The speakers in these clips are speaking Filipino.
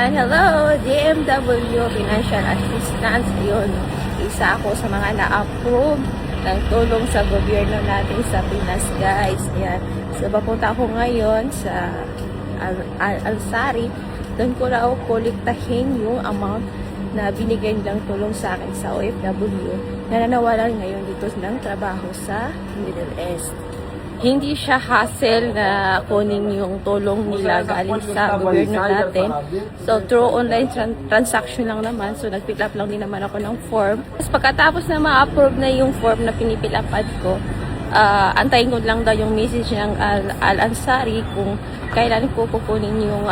Hello, DMW Financial Assistance. Ayun, isa ako sa mga na-approve ng tulong sa gobyerno natin sa Pinas, guys. Ayan. So, papunta ako ngayon sa Alsari. Doon ko raw kolektahin yung amount na binigay nilang tulong sa akin sa OFW na nanawalan ngayon dito ng trabaho sa Middle East. Hindi siya hassle na kunin yung tulong nila galing sa gobyerno natin. So, through online transaction lang naman. So, nag-fill up lang din naman ako ng form. Tapos, pagkatapos na ma-approve na yung form na pinipill upan ko, antayin ko lang daw yung message ng Al-Ansari kung kailan ko kukunin yung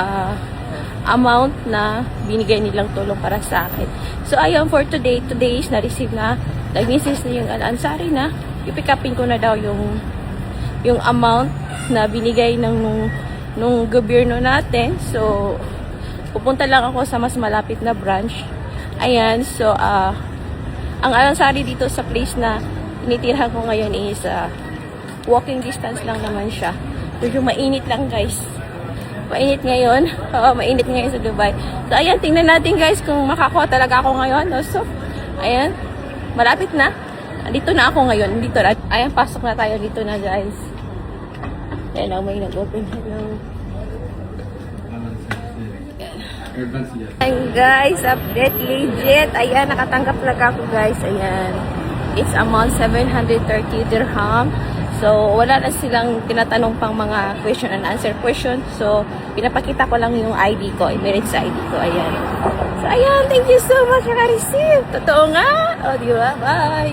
amount na binigay nilang tulong para sa akin. So, ayun, for today is na-receive na, nag-message na yung Al-Ansari na i-pick upin ko na daw yung amount na binigay nung gobyerno natin. So, pupunta lang ako sa mas malapit na branch. Ayan, so, ang Al-Ansari dito sa place na tinitirhan ko ngayon is walking distance lang naman siya. Medyo mainit lang, guys. Mainit ngayon. Oo, mainit ngayon sa Dubai. So, ayan, tingnan natin, guys, kung makakuha talaga ako ngayon. So, ayan, malapit na. Dito na ako ngayon. Dito na. Ayan, pasok na tayo dito na, guys. Ayan, may nag-open. Hello. Ayan, guys. Update legit. Ayan, nakatanggap talaga ako, guys. Ayan. It's amount 730 dirham. So, wala na silang tinatanong pang mga question and answer question. So, pinapakita ko lang yung ID ko. Emirates ID ko. Ayan. So, ayan. Thank you so much. Naka-receive. Totoo nga. O, diba? Bye.